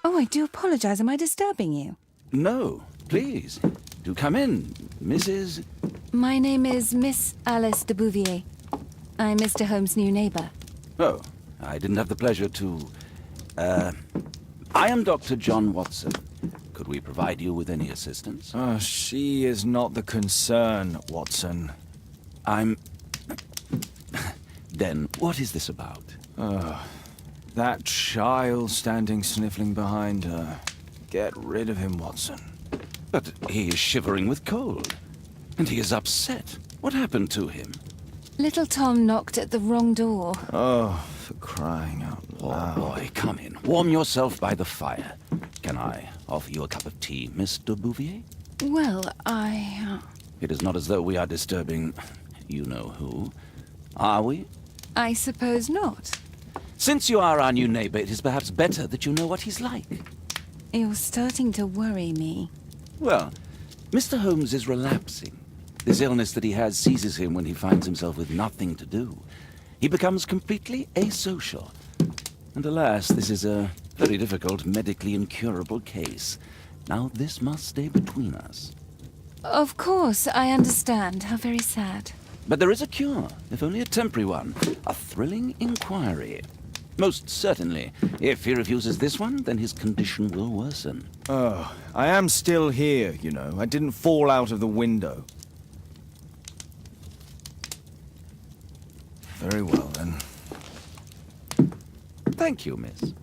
Oh, I do apologize. Am I disturbing you? No, please. Do come in, Mrs. My name is Miss Alice de Bouvier. I'm Mr. Holmes' new neighbor. Oh, I didn't have the pleasure to... I am Dr. John Watson. Could we provide you with any assistance? She is not the concern, Watson. I'm... Then, what is this about? That child standing sniffling behind her. Get rid of him, Watson. But he is shivering with cold. And he is upset. What happened to him? Little Tom knocked at the wrong door. Oh, for crying out loud. Oh, boy, come in. Warm yourself by the fire. Can I offer you a cup of tea, Miss de Bouvier? Well, It is not as though we are disturbing you-know-who, are we? I suppose not. Since you are our new neighbor, it is perhaps better that you know what he's like. You're starting to worry me. Well, Mr. Holmes is relapsing. This illness that he has seizes him when he finds himself with nothing to do. He becomes completely asocial. And alas, this is a very difficult, medically incurable case. Now, this must stay between us. Of course, I understand. How very sad. But there is a cure, if only a temporary one. A thrilling inquiry. Most certainly. If he refuses this one, then his condition will worsen. Oh, I am still here, you know. I didn't fall out of the window. Very well, then. Thank you, miss.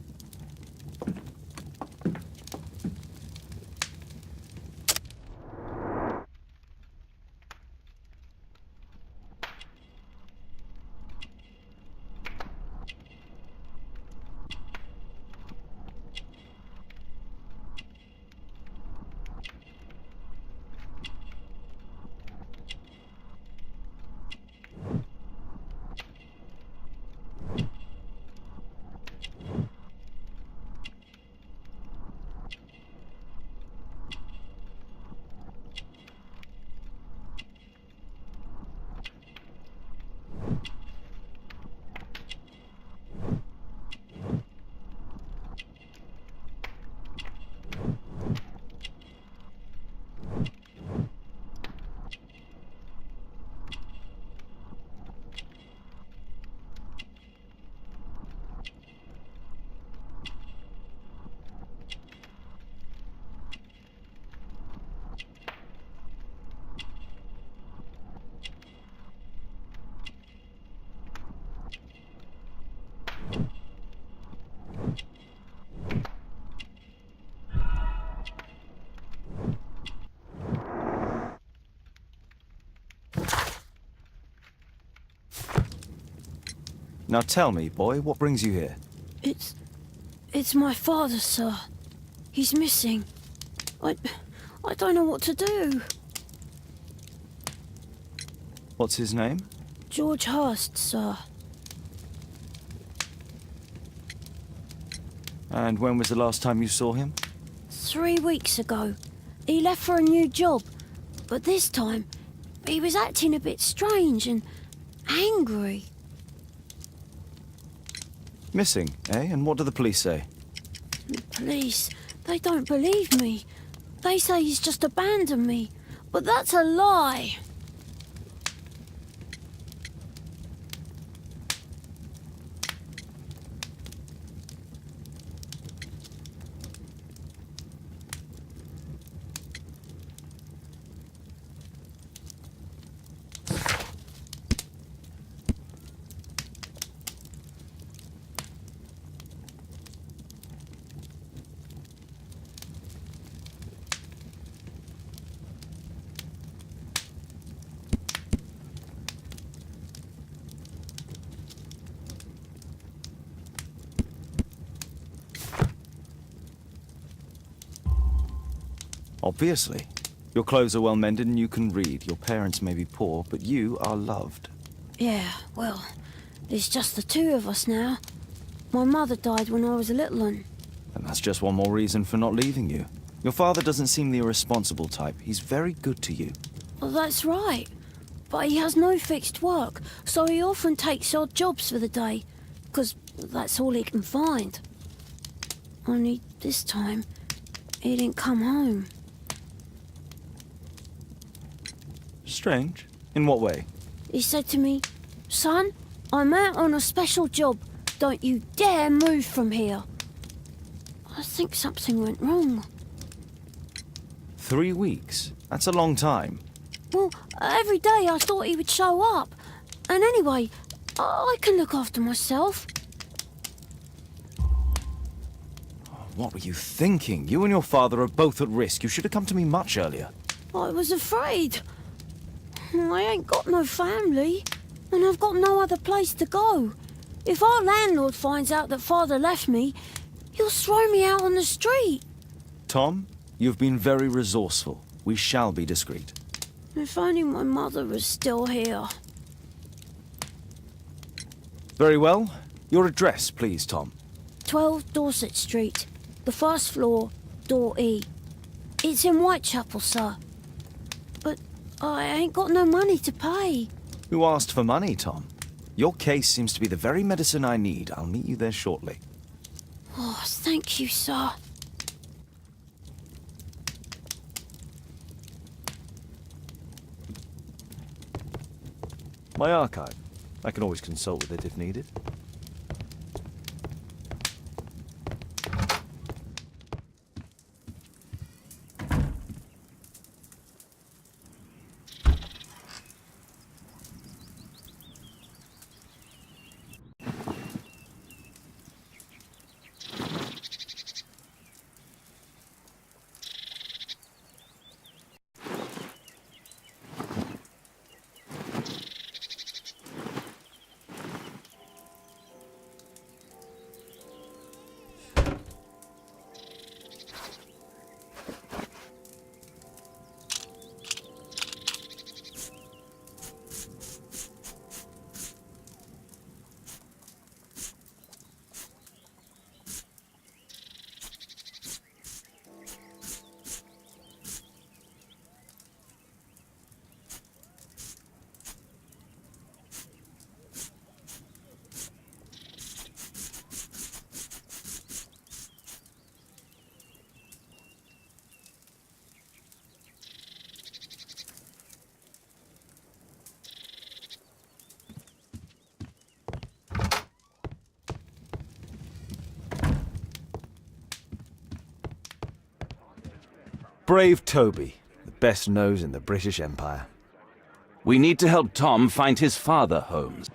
Now tell me, boy, what brings you here? It's my father, sir. He's missing. I don't know what to do. What's his name? George Hurst, sir. And when was the last time you saw him? 3 weeks ago. He left for a new job. But this time, he was acting a bit strange and angry. Missing, eh? And what do the police say? The police, they don't believe me. They say he's just abandoned me. But that's a lie. Obviously. Your clothes are well mended and you can read. Your parents may be poor, but you are loved. Yeah, well, there's just the two of us now. My mother died when I was a little one. And that's just one more reason for not leaving you. Your father doesn't seem the irresponsible type. He's very good to you. Well, that's right. But he has no fixed work, so he often takes odd jobs for the day. 'Cause that's all he can find. Only this time, he didn't come home. Strange. In what way? He said to me, "Son, I'm out on a special job. Don't you dare move from here." I think something went wrong. 3 weeks? That's a long time. Well, every day I thought he would show up. And anyway, I can look after myself. What were you thinking? You and your father are both at risk. You should have come to me much earlier. I was afraid. I ain't got no family, and I've got no other place to go. If our landlord finds out that Father left me, he'll throw me out on the street. Tom, you've been very resourceful. We shall be discreet. If only my mother was still here. Very well. Your address, please, Tom. 12 Dorset Street, the first floor, door E. It's in Whitechapel, sir. But I ain't got no money to pay. Who asked for money, Tom? Your case seems to be the very medicine I need. I'll meet you there shortly. Oh, thank you, sir. My archive. I can always consult with it if needed. Brave Toby, the best nose in the British Empire. We need to help Tom find his father, Holmes.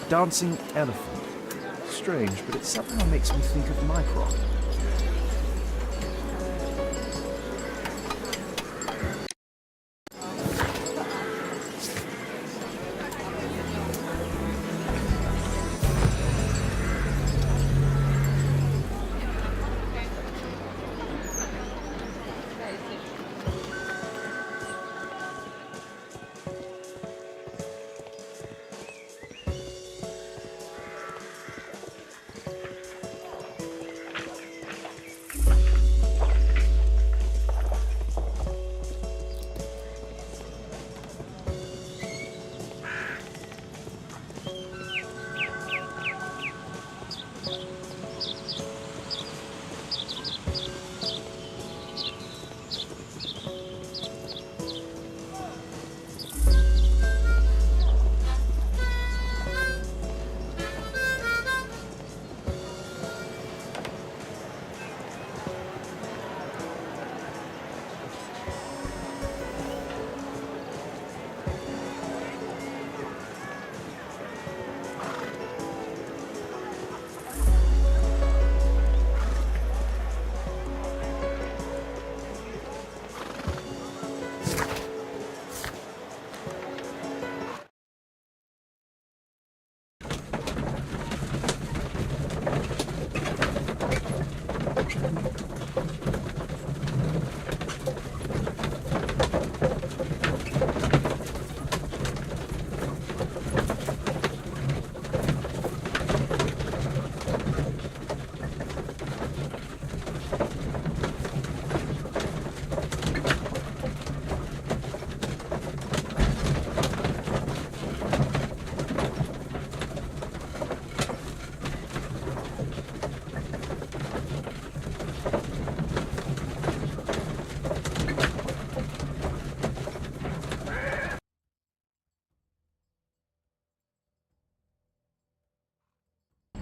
Dancing elephant. Strange, but it somehow makes me think of Mycroft.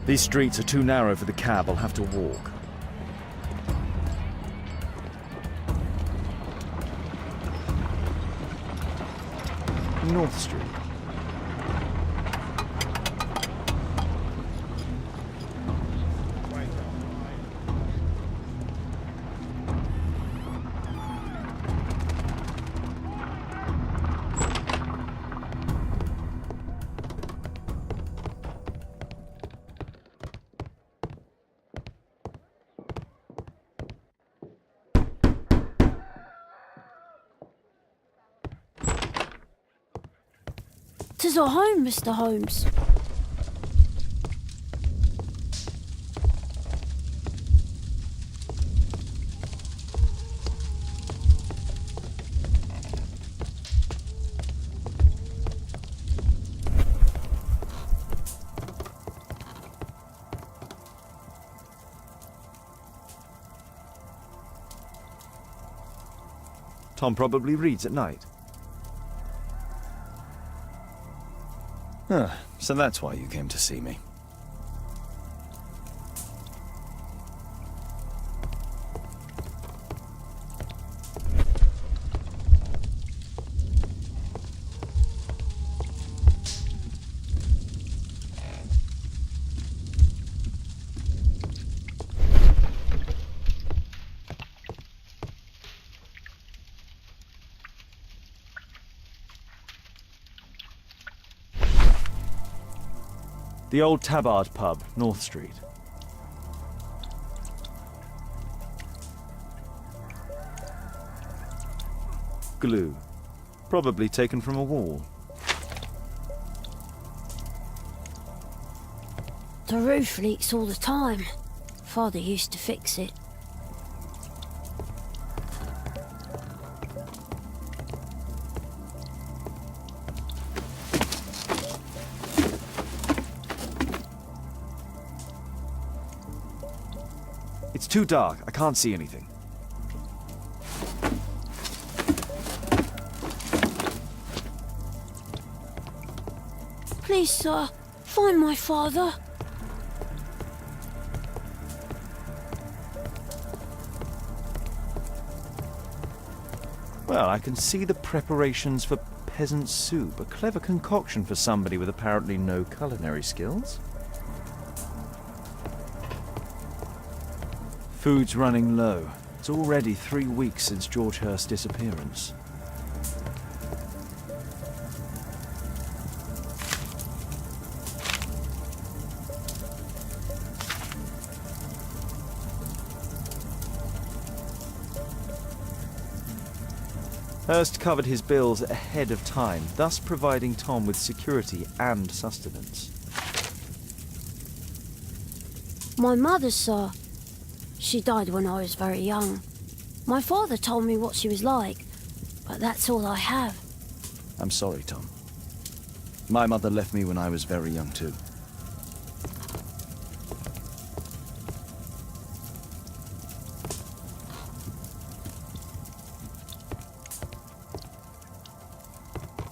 These streets are too narrow for the cab. I'll have to walk. North Street. Tis our home, Mr. Holmes. Tom probably reads at night. So that's why you came to see me. The old Tabard pub, North Street. Glue. Probably taken from a wall. The roof leaks all the time. Father used to fix it. It's too dark. I can't see anything. Please, sir, find my father. Well, I can see the preparations for peasant soup. A clever concoction for somebody with apparently no culinary skills. Food's running low. It's already 3 weeks since George Hurst's disappearance. Hurst covered his bills ahead of time, thus providing Tom with security and sustenance. My mother, sir. She died when I was very young. My father told me what she was like, but that's all I have. I'm sorry, Tom. My mother left me when I was very young, too.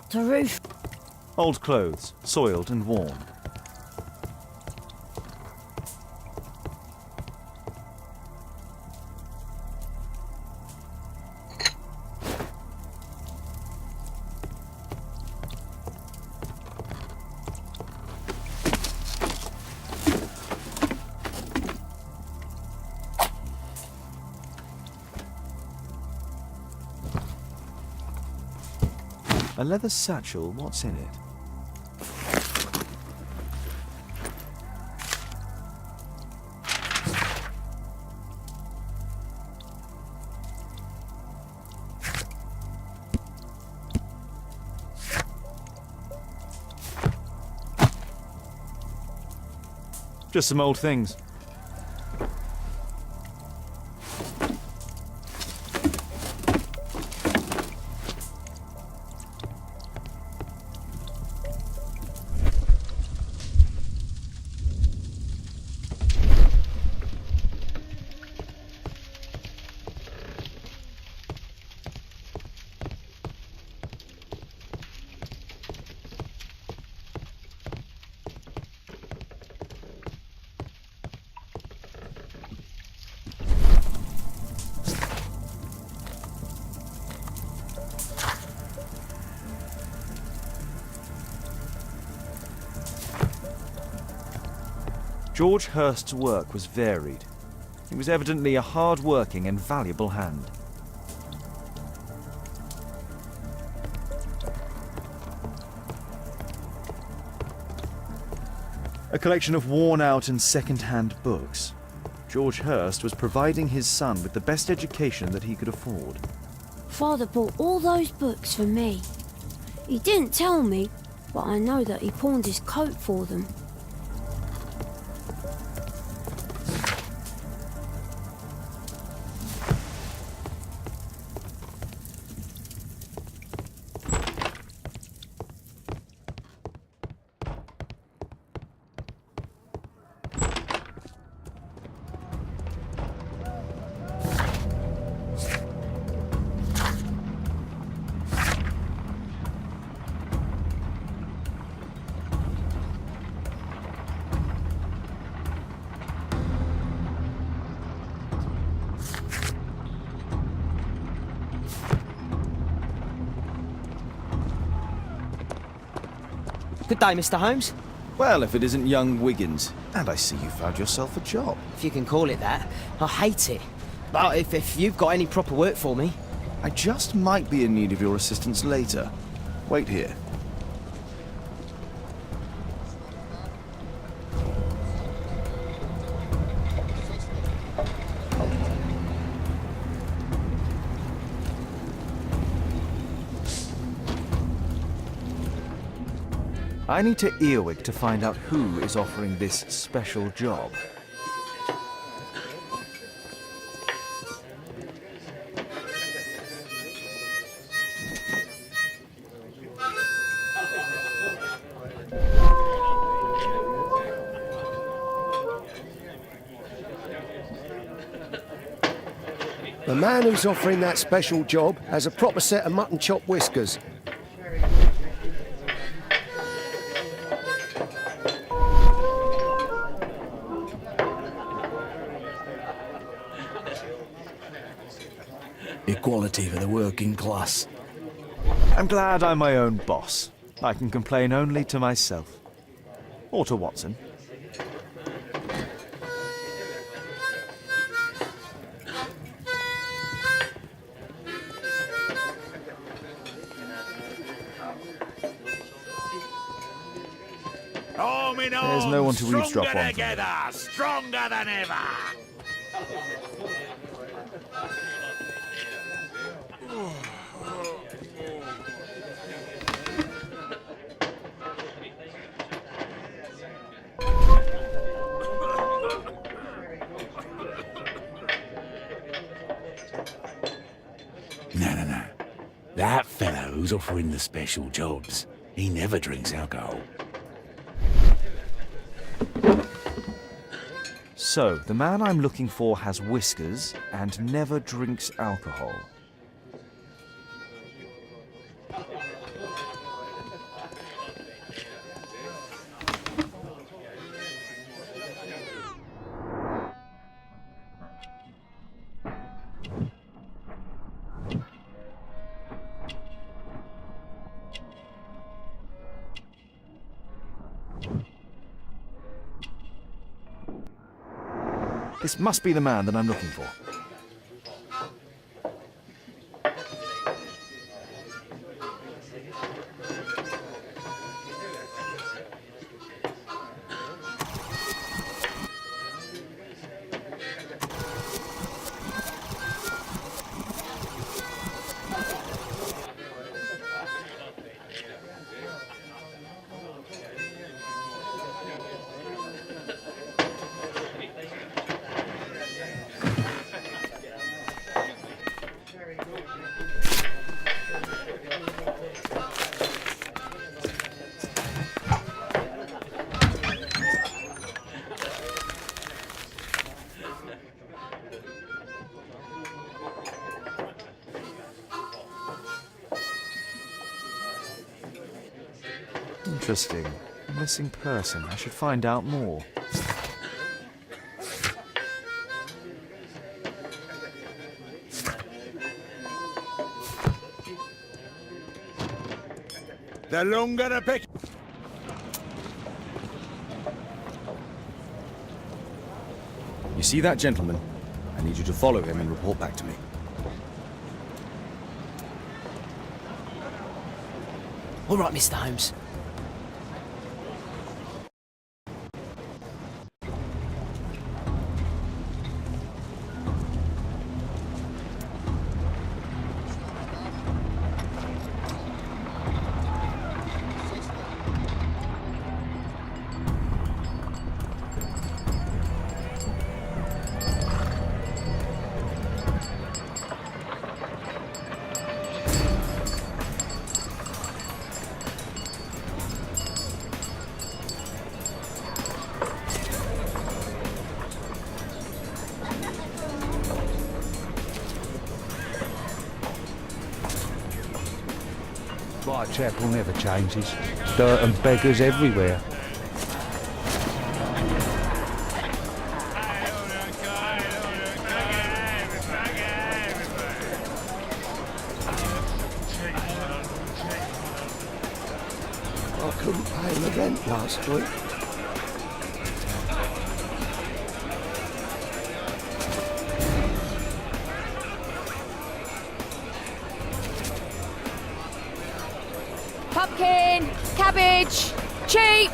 The roof. Old clothes, soiled and worn. A leather satchel, what's in it? Just some old things. George Hurst's work was varied. He was evidently a hard-working and valuable hand. A collection of worn-out and second-hand books. George Hurst was providing his son with the best education that he could afford. Father bought all those books for me. He didn't tell me, but I know that he pawned his coat for them. Good day, Mr. Holmes. Well, if it isn't young Wiggins. And I see you found yourself a job. If you can call it that. I hate it. But if you've got any proper work for me... I just might be in need of your assistance later. Wait here. I need to Earwig to find out who is offering this special job. The man who's offering that special job has a proper set of mutton chop whiskers. Equality for the working class. I'm glad I'm my own boss. I can complain only to myself. Or to Watson. There's no one to eavesdrop on. Together, stronger than ever. No. That fellow who's offering the special jobs, he never drinks alcohol. So, the man I'm looking for has whiskers and never drinks alcohol. This must be the man that I'm looking for. Interesting. Missing person. I should find out more. The longer the pick. see that gentleman, I need you to follow him and report back to me. All right, Mr. Holmes. Whitechapel never changes. Dirt and beggars everywhere. I couldn't pay the rent last week. Pumpkin, cabbage, cheap.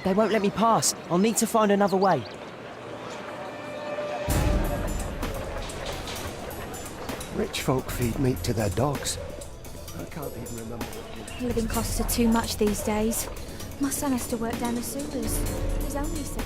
They won't let me pass. I'll need to find another way. Rich folk feed meat to their dogs. I can't even remember what Living costs are too much these days. My son has to work down the sewers. He's only 7.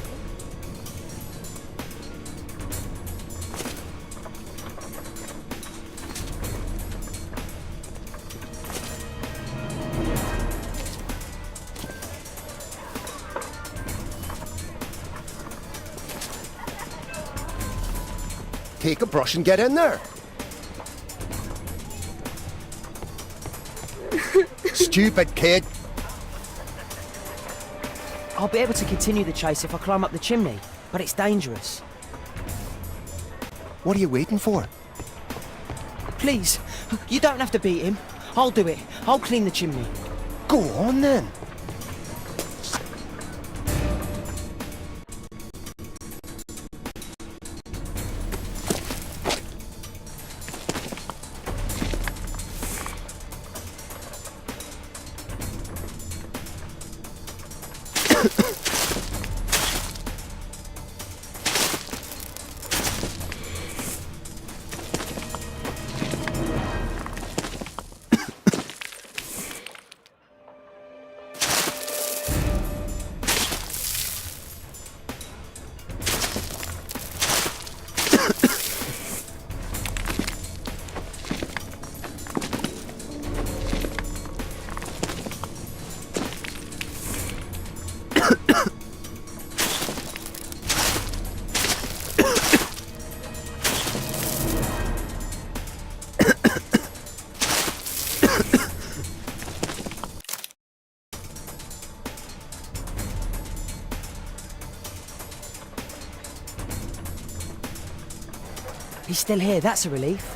Take a brush and get in there. Stupid kid. I'll be able to continue the chase if I climb up the chimney, but it's dangerous. What are you waiting for? Please, you don't have to beat him. I'll do it. I'll clean the chimney. Go on then. He's still here. That's a relief.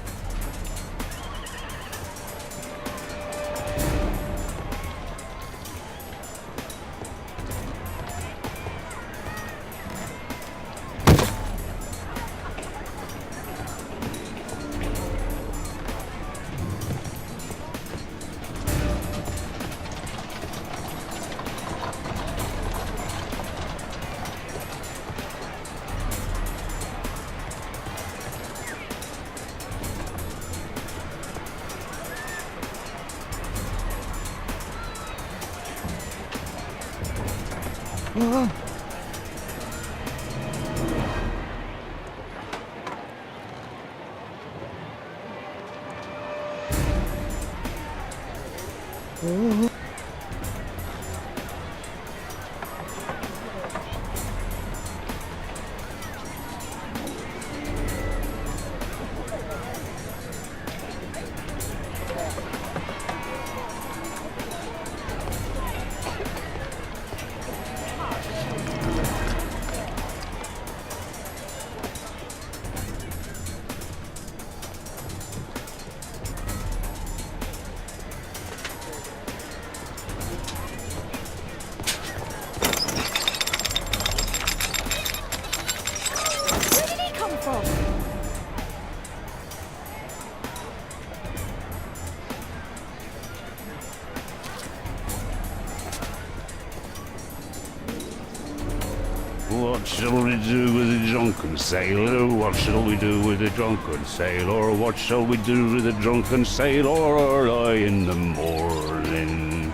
What shall we do with a drunken sailor? What shall we do with a drunken sailor? What shall we do with a drunken sailor early in the morning?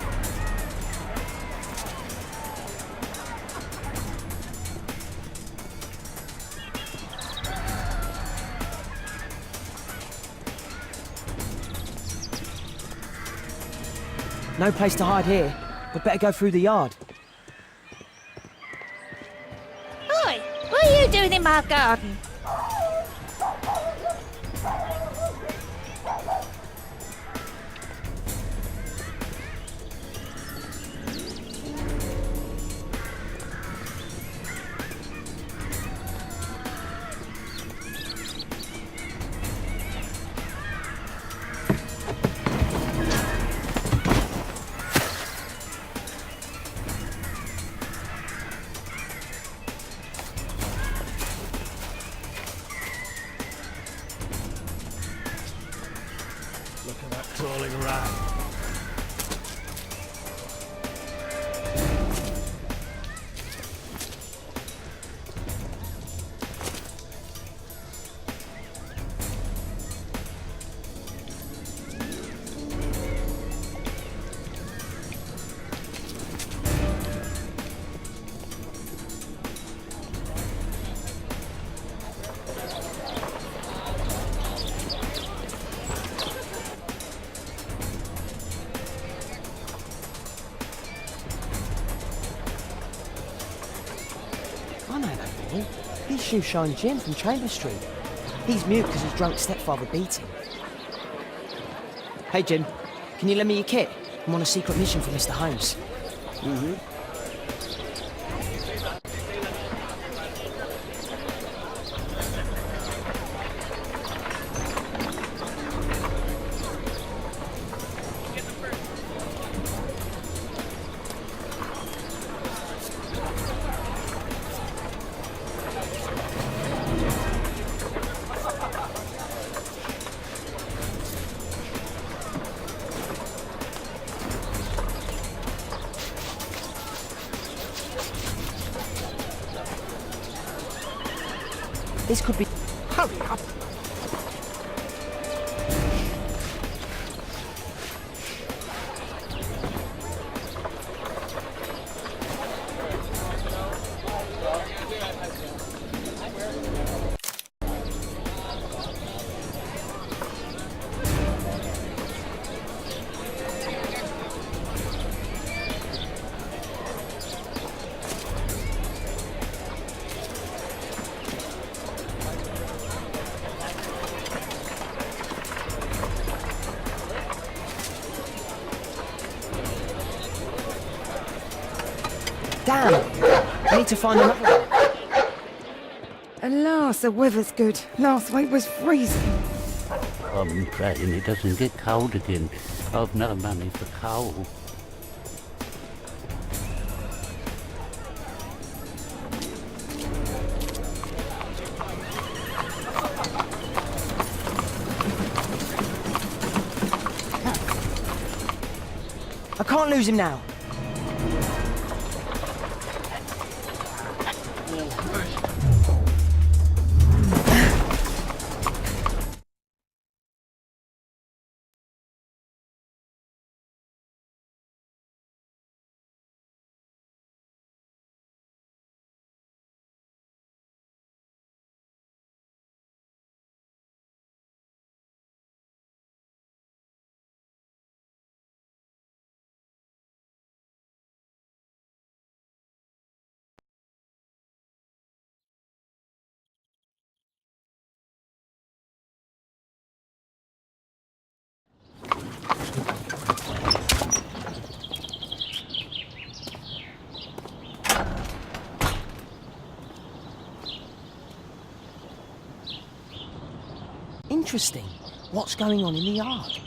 No place to hide here. We'd better go through the yard. Oi, what are you doing in my garden? Look at that crawling rat. I know that boy. He's Shoeshine Jim from Chamber Street. He's mute because his drunk stepfather beat him. Hey Jim, can you lend me your kit? I'm on a secret mission for Mr. Holmes. This could be... Hurry up! Damn! I need to find another one. Alas, the weather's good. Last week was freezing. I'm praying it doesn't get cold again. I've no money for coal. I can't lose him now. Interesting. What's going on in the yard?